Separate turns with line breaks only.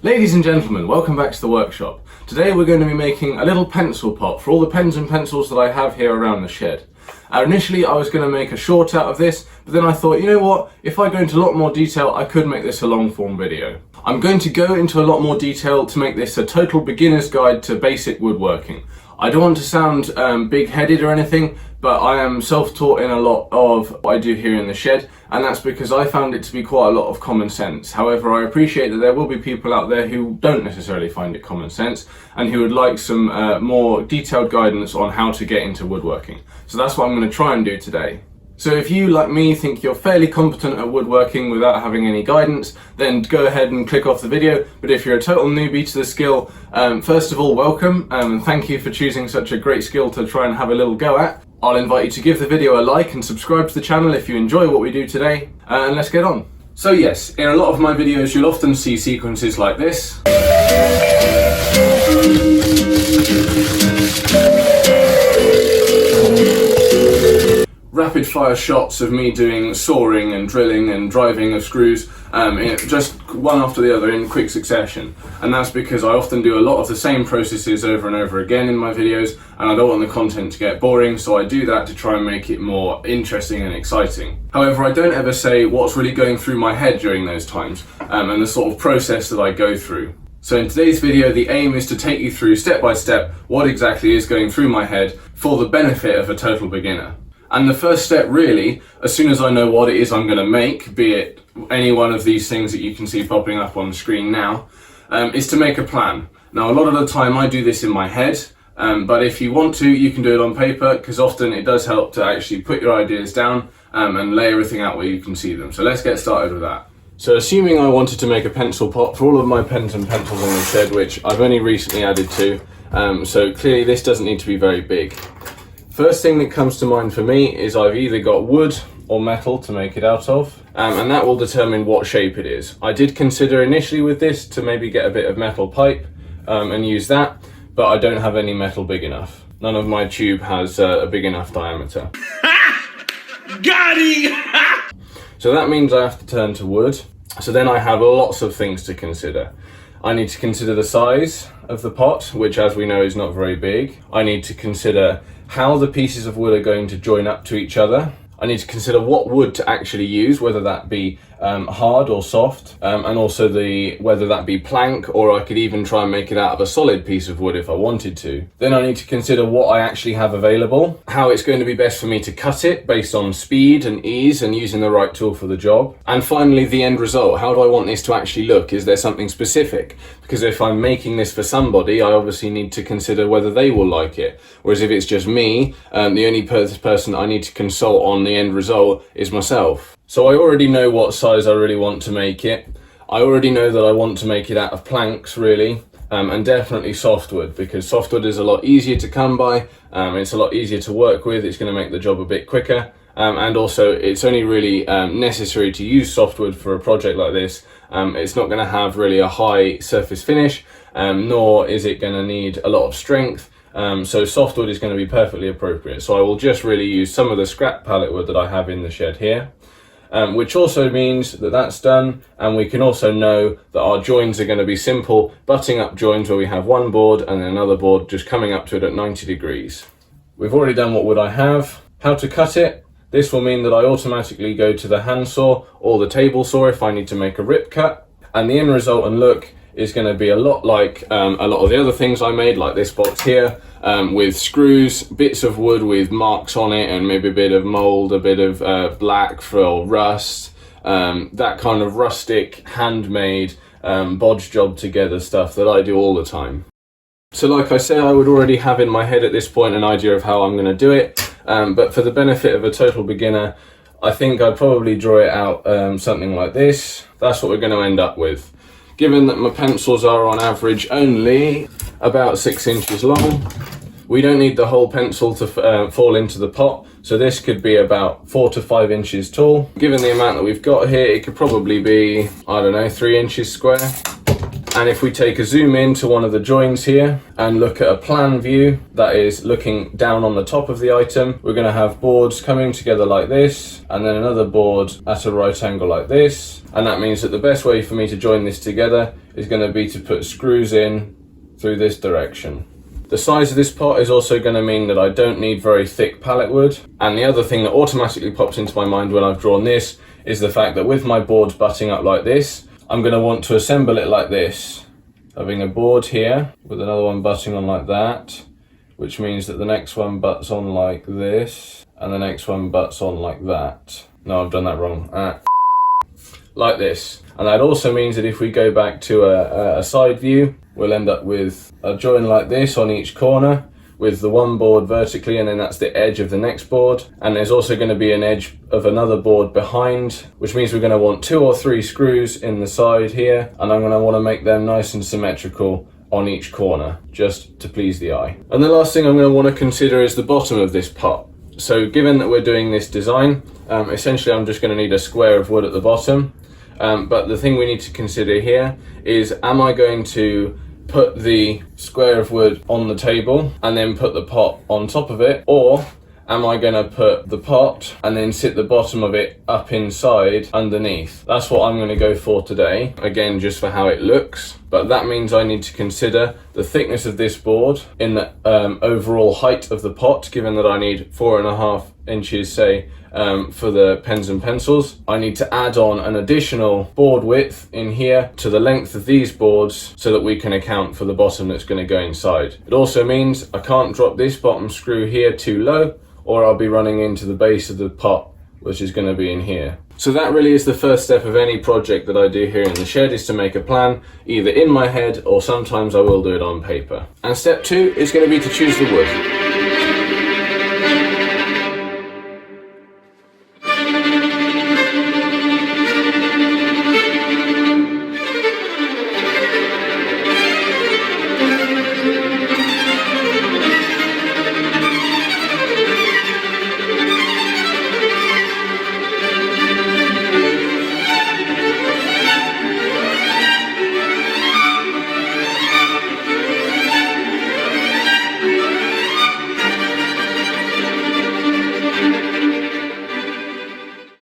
Ladies and gentlemen, welcome back to the workshop. Today we're going to be making a little pencil pot for all the pens and pencils that I have here around the shed. Initially I was going to make a short out of this, but then I thought, you know what, if I go into a lot more detail I could make this a long form video. I'm going to go into a lot more detail to make this a total beginner's guide to basic woodworking. I don't want to sound big-headed or anything, but I am self-taught in a lot of what I do here in the shed, and that's because I found it to be quite a lot of common sense. However, I appreciate that there will be people out there who don't necessarily find it common sense and who would like some more detailed guidance on how to get into woodworking. So that's what I'm going to try and do today. So if you, like me, think you're fairly competent at woodworking without having any guidance, then go ahead and click off the video. But if you're a total newbie to the skill, first of all, welcome, and thank you for choosing such a great skill to try and have a little go at. I'll invite you to give the video a like and subscribe to the channel if you enjoy what we do today, and let's get on. So yes, in a lot of my videos you'll often see sequences like this. Rapid fire shots of me doing sawing and drilling and driving of screws, just one after the other in quick succession. And that's because I often do a lot of the same processes over and over again in my videos, and I don't want the content to get boring, so I do that to try and make it more interesting and exciting. However, I don't ever say what's really going through my head during those times, and the sort of process that I go through. So in today's video, the aim is to take you through step by step what exactly is going through my head for the benefit of a total beginner. And the first step really, as soon as I know what it is I'm going to make, be it any one of these things that you can see popping up on the screen now, is to make a plan. Now a lot of the time I do this in my head, but if you want to, you can do it on paper, because often it does help to actually put your ideas down and lay everything out where you can see them. So let's get started with that. So assuming I wanted to make a pencil pot for all of my pens and pencils in the shed, which I've only recently added to, so clearly this doesn't need to be very big. First thing that comes to mind for me is I've either got wood or metal to make it out of, and that will determine what shape it is. I did consider initially with this to maybe get a bit of metal pipe and use that, but I don't have any metal big enough. None of my tube has a big enough diameter.
Got it!
So that means I have to turn to wood. So then I have lots of things to consider. I need to consider the size of the pot, which as we know is not very big. I need to consider how the pieces of wood are going to join up to each other. I need to consider what wood to actually use, whether that be hard or soft, and also whether that be plank, or I could even try and make it out of a solid piece of wood if I wanted to. Then I need to consider what I actually have available, how it's going to be best for me to cut it based on speed and ease and using the right tool for the job. And finally, the end result. How do I want this to actually look? Is there something specific? Because if I'm making this for somebody, I obviously need to consider whether they will like it. Whereas if it's just me, the only person I need to consult on the end result is myself. So I already know what size I really want to make it. I already know that I want to make it out of planks really, and definitely softwood, because softwood is a lot easier to come by, it's a lot easier to work with, it's going to make the job a bit quicker, and also it's only really necessary to use softwood for a project like this. It's not going to have really a high surface finish, nor is it going to need a lot of strength. So softwood is going to be perfectly appropriate. So I will just really use some of the scrap pallet wood that I have in the shed here, which also means that that's done, and we can also know that our joins are going to be simple butting up joins where we have one board and then another board just coming up to it at 90 degrees. We've already done what wood I have. How to cut it? This will mean that I automatically go to the handsaw or the table saw if I need to make a rip cut, and the end result and look is going to be a lot like a lot of the other things I made, like this box here, with screws, bits of wood with marks on it, and maybe a bit of mold, a bit of black for rust, that kind of rustic, handmade, bodge job together stuff that I do all the time. So like I said, I would already have in my head at this point an idea of how I'm going to do it, but for the benefit of a total beginner, I think I'd probably draw it out something like this. That's what we're going to end up with. Given that my pencils are on average only about 6 inches long, we don't need the whole pencil to fall into the pot, so this could be about 4 to 5 inches tall. Given the amount that we've got here, it could probably be, I don't know, 3 inches square. And if we take a zoom in to one of the joins here and look at a plan view that is looking down on the top of the item, we're going to have boards coming together like this, and then another board at a right angle like this. And that means that the best way for me to join this together is going to be to put screws in through this direction. The size of this pot is also going to mean that I don't need very thick pallet wood. And the other thing that automatically pops into my mind when I've drawn this is the fact that with my boards butting up like this, I'm going to want to assemble it like this, having a board here with another one butting on like that, which means that the next one butts on like this, and the next one butts on like that. No, I've done that wrong. Like this. And that also means that if we go back to a side view, we'll end up with a join like this on each corner, with the one board vertically, and then that's the edge of the next board. And there's also going to be an edge of another board behind, which means we're going to want 2 or 3 screws in the side here, and I'm going to want to make them nice and symmetrical on each corner, just to please the eye. And the last thing I'm going to want to consider is the bottom of this pot. So given that we're doing this design, essentially I'm just going to need a square of wood at the bottom. But the thing we need to consider here is, am I going to put the square of wood on the table and then put the pot on top of it, or am I going to put the pot and then sit the bottom of it up inside underneath? That's what I'm going to go for today, again just for how it looks, but that means I need to consider the thickness of this board in the overall height of the pot, given that I need 4.5 inches, say, for the pens and pencils. I need to add on an additional board width in here to the length of these boards so that we can account for the bottom that's going to go inside. It also means I can't drop this bottom screw here too low, or I'll be running into the base of the pot, which is going to be in here. So that really is the first step of any project that I do here in the shed, is to make a plan, either in my head or sometimes I will do it on paper. And step 2 is going to be to choose the wood.